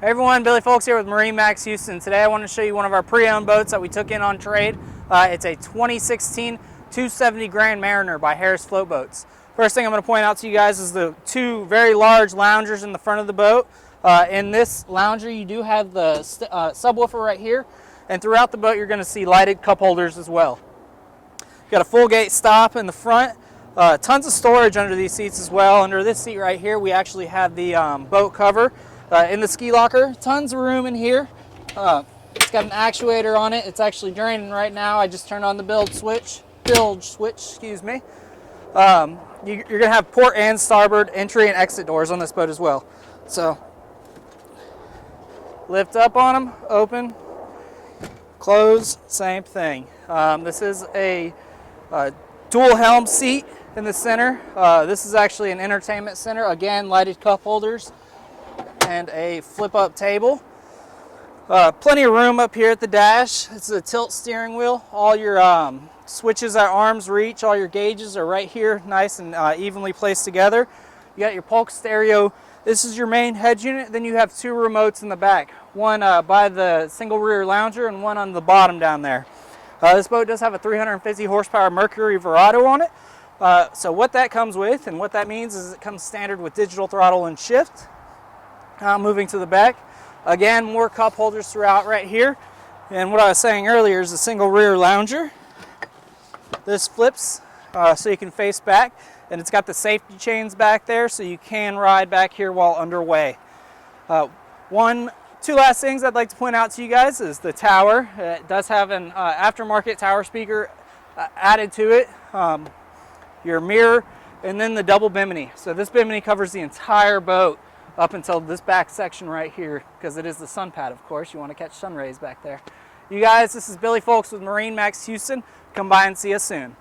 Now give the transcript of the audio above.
Hey everyone, Billy Folks here with MarineMax Houston. Today I want to show you one of our pre-owned boats that we took in on trade. It's a 2016 270 Grand Mariner by Harris Float Boats. First thing I'm going to point out to you guys is the two very large loungers in the front of the boat. In this lounger you do have the subwoofer right here, and throughout the boat you're going to see lighted cup holders as well. Got a full gate stop in the front. Tons of storage under these seats as well. Under this seat right here we actually have the boat cover. In the ski locker, tons of room in here. It's got an actuator on it. It's actually draining right now. I just turned on the bilge switch, excuse me. You're gonna have port and starboard entry and exit doors on this boat as well. So, lift up on them, open, close, same thing. This is a dual helm seat in the center. This is actually an entertainment center. Again, lighted cup holders and a flip-up table. Plenty of room up here at the dash. It's a tilt steering wheel. All your switches at arm's reach, all your gauges are right here, nice and evenly placed together. You got your Polk stereo. This is your main head unit. Then you have two remotes in the back, one by the single rear lounger and one on the bottom down there. This boat does have a 350 horsepower Mercury Verado on it. So what that comes with and what that means is it comes standard with digital throttle and shift. Moving to the back, again, more cup holders throughout right here. And what I was saying earlier is a single rear lounger. This flips so you can face back, and it's got the safety chains back there so you can ride back here while underway. Two last things I'd like to point out to you guys is the tower. It does have an aftermarket tower speaker added to it, your mirror, and then the double Bimini. So this Bimini covers the entire boat up until this back section right here, because it is the sun pad, of course. You want to catch sun rays back there. You guys, this is Billy Folks with MarineMax Houston. Come by and see us soon.